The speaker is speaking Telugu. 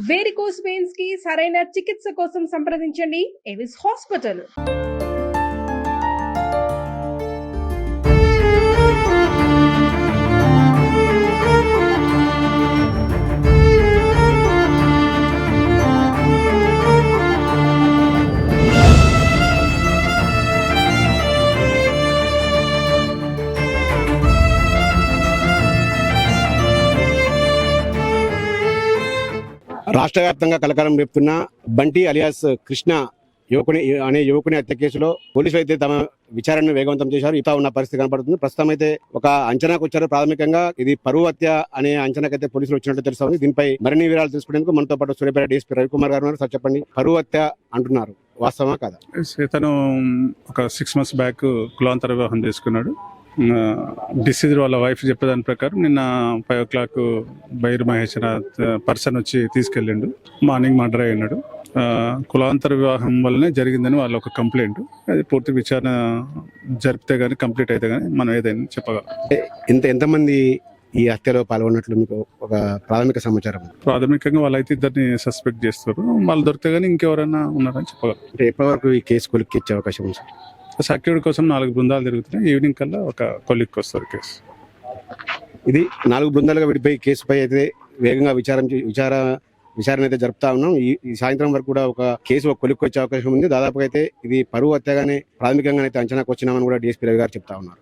వేరికోస్ వెయిన్స్ కి సరైన చికిత్స కోసం సంప్రదించండి ఎవిస్ హాస్పిటల్. రాష్ట్ర వ్యాప్తంగా కలకలం రేపుతున్న బంటి అలియాస్ కృష్ణ యువకుని హత్య కేసులో పోలీసులు అయితే తమ విచారణను వేగవంతం చేశారు. ఇతా ఉన్న పరిస్థితి కనపడుతుంది. ప్రస్తుతం అయితే ఒక అంచనాకు వచ్చారు. ప్రాథమికంగా ఇది పరువు హత్య అనే అంచనాకైతే పోలీసులు వచ్చినట్టు తెలుస్తుంది. దీనిపై మరిన్ని వివరాలు తెలుసుకునేందుకు మనతో పాటు సూర్యాపేట డీఎస్పీ రవికుమార్ గారు ఉన్నారు. సార్ చెప్పండి, పరువు హత్య అంటున్నారు, వాస్తవమా కాదా? తను ఒక 6 months బ్యాక్ కులాంతర వివాహం చేసుకున్నాడు. డిసీజ్ వాళ్ళ వైఫ్ చెప్పేదాని ప్రకారం నిన్న 5 o'clock బైర్ మహేష్ పర్సన్ వచ్చి తీసుకెళ్ళిండు. మార్నింగ్ మర్డర్ అయినాడు. కులాంతర వివాహం వల్లనే జరిగిందని వాళ్ళ ఒక కంప్లైంట్. అది పూర్తి విచారణ జరిపితే గానీ కంప్లీట్ అయితే గానీ మనం ఏదైనా చెప్పగలం. ఎంతమంది ఈ హత్యలో పాల్గొన్నట్లు మీకు ఒక ప్రాథమిక సమాచారం? ప్రాథమికంగా వాళ్ళైతే ఇద్దరిని సస్పెక్ట్ చేస్తారు. వాళ్ళు దొరికితే గానీ ఇంకెవరైనా ఉన్నారని చెప్పగలం. అంటే ఎప్పటివరకు ఈ కేసు కొలిక్కిచ్చే అవకాశం ఉంది? సర్క్యూట్ కోసం 4 బృందాలు తిరుగుతున్నాయి. ఈవినింగ్ కల్లా ఒక కొలిక్కి వస్తారు కేసు. ఇది 4 బృందాలుగా విడిపోయి కేసుపై అయితే వేగంగా విచారణ అయితే జరుపుతా ఉన్నాం. ఈ సాయంత్రం వరకు కూడా ఒక కేసు కొలిక్కి వచ్చే అవకాశం ఉంది. దాదాపుగా అయితే ఇది పరువు హత్యగానే ప్రాథమికంగా అయితే అంచనాకు వచ్చినామని కూడా డీఎస్పీ రవి గారు చెప్తా ఉన్నారు.